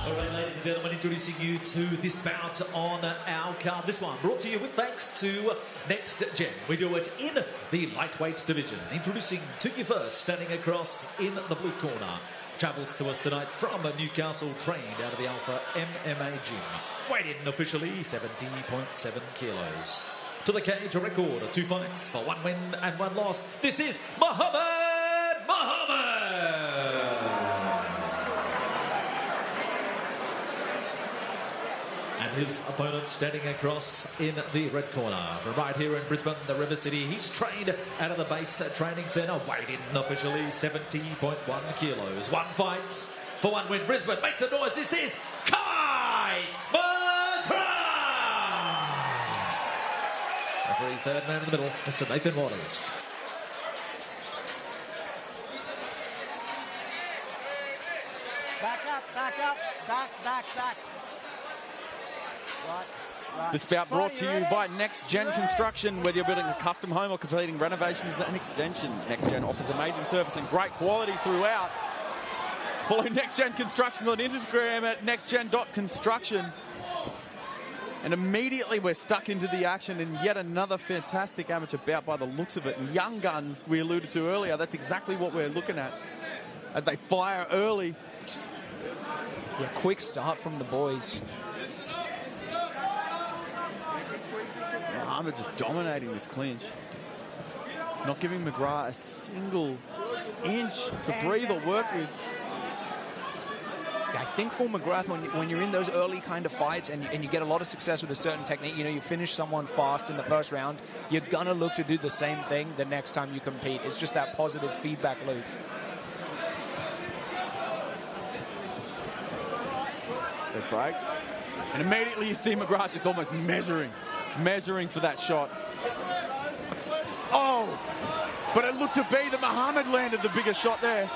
All right, ladies and gentlemen, introducing you to this bout on our card. This one brought to you with thanks to Next Gen. We do it in the lightweight division. Introducing to you first, standing across in the blue corner. Travels to us tonight from Newcastle, trained out of the Alpha MMA gym. Weighed in officially 70.7 kilos. To the cage, a record of 2 fights for 1 win and 1 loss. This is Mohamed! And his opponent standing across in the red corner. From right here in Brisbane, the River City, he's trained out of the base training centre. Weighed in officially 70.1 kilos. 1 fight for 1 win. Brisbane, make some noise. This is Kai McGrath! Referee third man in the middle, Mr. Nathan Waters. Back. Right. This bout brought to you by Next Gen Construction. Whether you're building a custom home or completing renovations and extensions, Next Gen offers amazing service and great quality throughout. Follow Next Gen Construction on Instagram at nextgen.construction. And immediately we're stuck into the action in yet another fantastic amateur bout by the looks of it. And young guns we alluded to earlier, that's exactly what we're looking at as they fire early. Yeah, quick start from the boys. Mohamed just dominating this clinch. Not giving McGrath a single inch to breathe or work with. I think for McGrath, when you're in those early kind of fights and you get a lot of success with a certain technique, you know, you finish someone fast in the first round, you're going to look to do the same thing the next time you compete. It's just that positive feedback loop. They break. And immediately you see McGrath just almost measuring for that shot. Oh! But it looked to be that Mohamed landed the biggest shot there.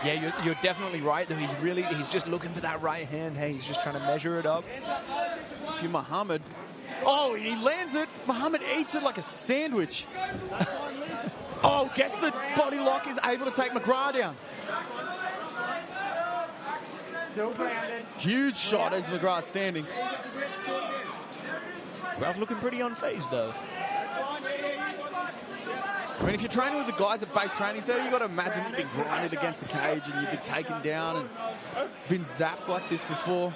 Yeah, you're definitely right, though. He's just looking for that right hand. Hey, he's just trying to measure it up. Mohamed. Oh, he lands it. Mohamed eats it like a sandwich. Oh, gets the body lock, is able to take McGrath down. Still grounded. Huge shot as McGrath standing. McGrath looking pretty unfazed, though. I mean, if you're training with the guys at base training center, you've got to imagine you've been grinded against the cage and you've been taken down and been zapped like this before.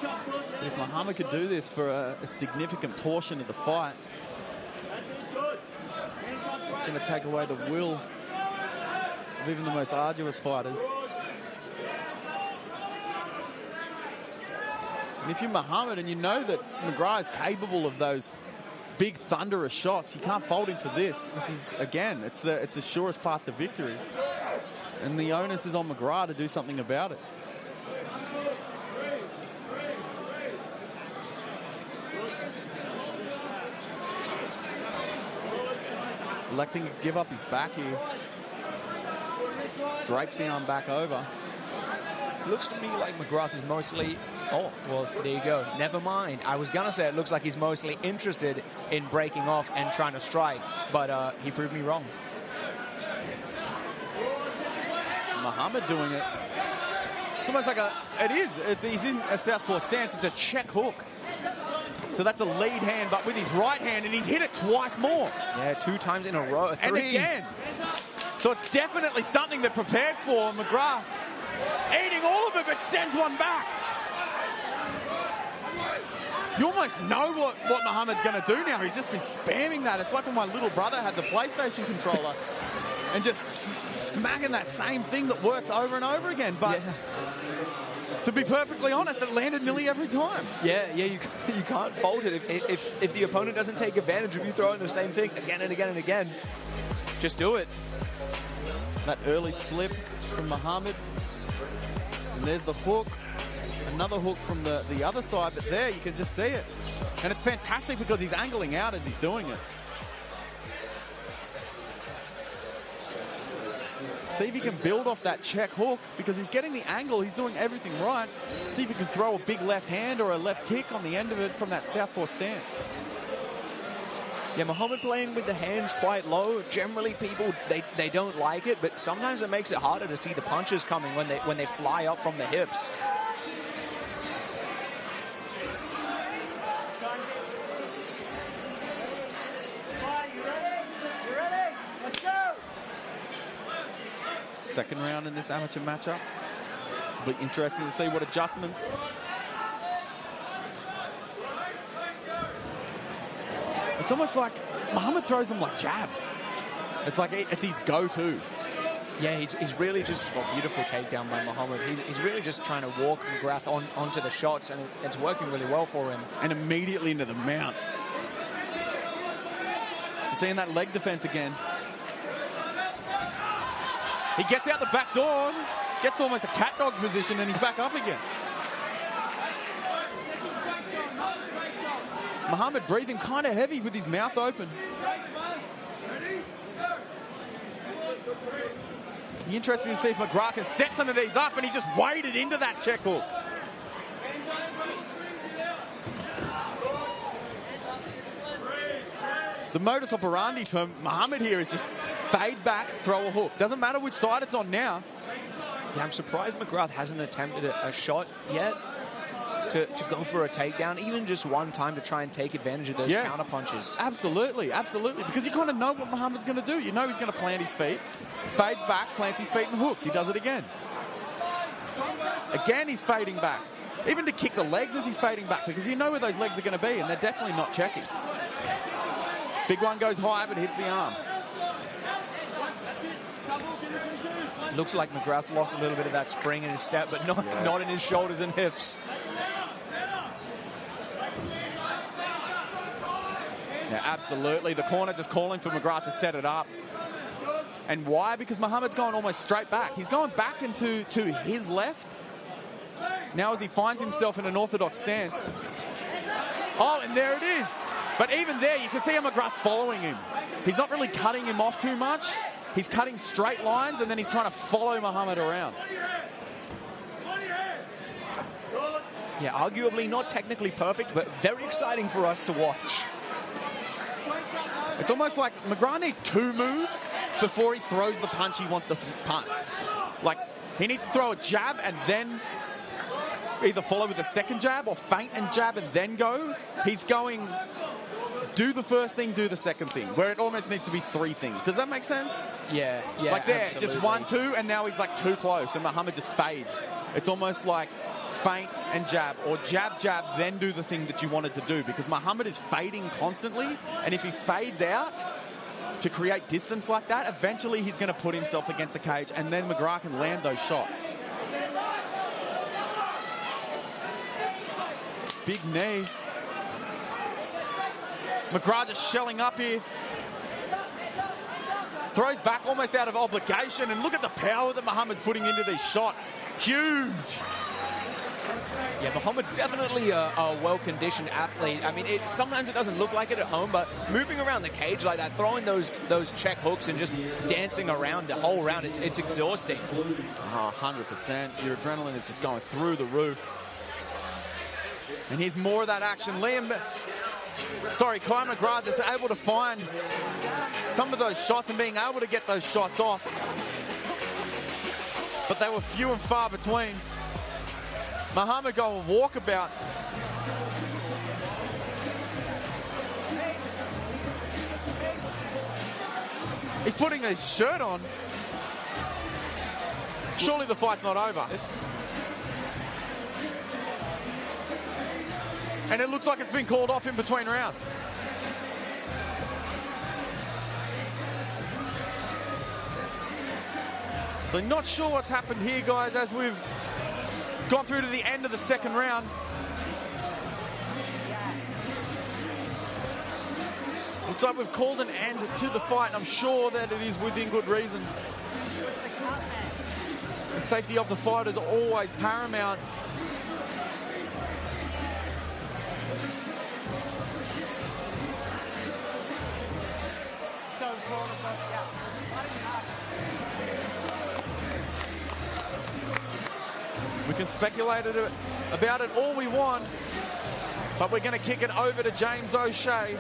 But if Mohamed could do this for a significant portion of the fight, it's going to take away the will of even the most arduous fighters. And if you're Mohamed and you know that McGrath is capable of those big thunderous shots, you can't fold him for this. This is, again, it's the surest path to victory. And the onus is on McGrath to do something about it. Electing to give up his back here. Drapes the arm back over. Looks to me like McGrath is mostly... Oh, well, there you go. Never mind. I was going to say it looks like he's mostly interested in breaking off and trying to strike, but he proved me wrong. Mohamed doing it. It's almost like he's in a southpaw stance. It's a check hook. So that's a lead hand, but with his right hand, and he's hit it twice more. Yeah, 2 times in a row. 3. And again. So it's definitely something they're prepared for. McGrath eating all of it, but sends one back. You almost know what Mohamed's going to do now. He's just been spamming that. It's like when my little brother had the PlayStation controller and just smacking that same thing that works over and over again. But to be perfectly honest, it landed nearly every time. Yeah, you can't fold it. If the opponent doesn't take advantage of you throwing the same thing again and again and again, just do it. That early slip from Mohamed. And there's the hook. Another hook from the other side, but there you can just see it. And it's fantastic because he's angling out as he's doing it. See if he can build off that check hook because he's getting the angle. He's doing everything right. See if he can throw a big left hand or a left kick on the end of it from that southpaw stance. Yeah, Mohamed playing with the hands quite low. Generally, people, they don't like it, but sometimes it makes it harder to see the punches coming when they fly up from the hips. Second round in this amateur matchup. It'll be interesting to see what adjustments. It's almost like Mohamed throws them like jabs. It's like it's his go-to. Yeah, he's really just a beautiful takedown by Mohamed. He's really just trying to walk McGrath onto the shots, and it's working really well for him. And immediately into the mount. Seeing that leg defense again. He gets out the back door, gets almost a cat dog position, and he's back up again. Mohamed breathing kind of heavy with his mouth open. Be interesting to see if McGrath can set some of these up, and he just waded into that check hook. The modus operandi for Mohamed here is just fade back, throw a hook. Doesn't matter which side it's on now. Yeah, I'm surprised McGrath hasn't attempted a shot yet to go for a takedown, even just one time to try and take advantage of those counter punches. Absolutely, absolutely. Because you kind of know what Mohamed's going to do. You know he's going to plant his feet, fades back, plants his feet and hooks. He does it again. Again, he's fading back. Even to kick the legs as he's fading back, because you know where those legs are going to be, and they're definitely not checking. Big one goes high, but hits the arm. Looks like McGrath's lost a little bit of that spring in his step, but not in his shoulders and hips. Yeah, absolutely. The corner just calling for McGrath to set it up. And why? Because Mohamed's going almost straight back. He's going back into his left. Now as he finds himself in an orthodox stance. Oh, and there it is. But even there, you can see how McGrath's following him. He's not really cutting him off too much. He's cutting straight lines, and then he's trying to follow Mohamed around. Yeah, arguably not technically perfect, but very exciting for us to watch. It's almost like McGrath needs 2 moves before he throws the punch he wants to punt. Like, he needs to throw a jab and then either follow with a second jab or feint and jab and then go. He's going, do the first thing, do the second thing, where it almost needs to be 3 things. Does that make sense? Yeah, like there, absolutely. just 1, 2, and now he's like too close, and Mohamed just fades. It's almost like feint and jab, or jab, jab, then do the thing that you wanted to do, because Mohamed is fading constantly, and if he fades out to create distance like that, eventually he's going to put himself against the cage, and then McGrath can land those shots. Big knee. McGrath just shelling up here. Throws back almost out of obligation, and look at the power that Mohamed's putting into these shots. Huge. Yeah, Mohamed's definitely a well-conditioned athlete. I mean, sometimes it doesn't look like it at home, but moving around the cage like that, throwing those check hooks and just dancing around the whole round, it's exhausting. Oh, 100%. Your adrenaline is just going through the roof. And here's more of that action. Kai McGrath is able to find some of those shots and being able to get those shots off. But they were few and far between. Mohamed go a walkabout. He's putting his shirt on. Surely the fight's not over. And it looks like it's been called off in between rounds. So not sure what's happened here, guys, as we've gone through to the end of the second round. Looks like we've called an end to the fight. I'm sure that it is within good reason. The safety of the fight is always paramount. We can speculate about it all we want, but we're going to kick it over to James O'Shea.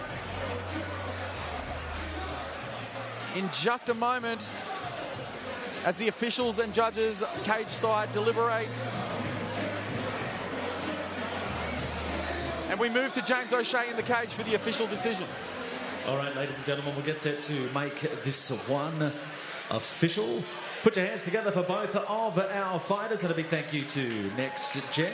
in just a moment as the officials and judges cage side deliberate. And we move to James O'Shea in the cage for the official decision. All right, ladies and gentlemen, we'll get set to make this one official. Put your hands together for both of our fighters, and a big thank you to Next Gen.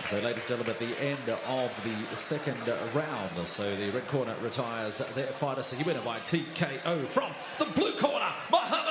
So, ladies and gentlemen, at the end of the second round, so the red corner retires their fighter. So you win it by TKO from the blue corner, Mohamed.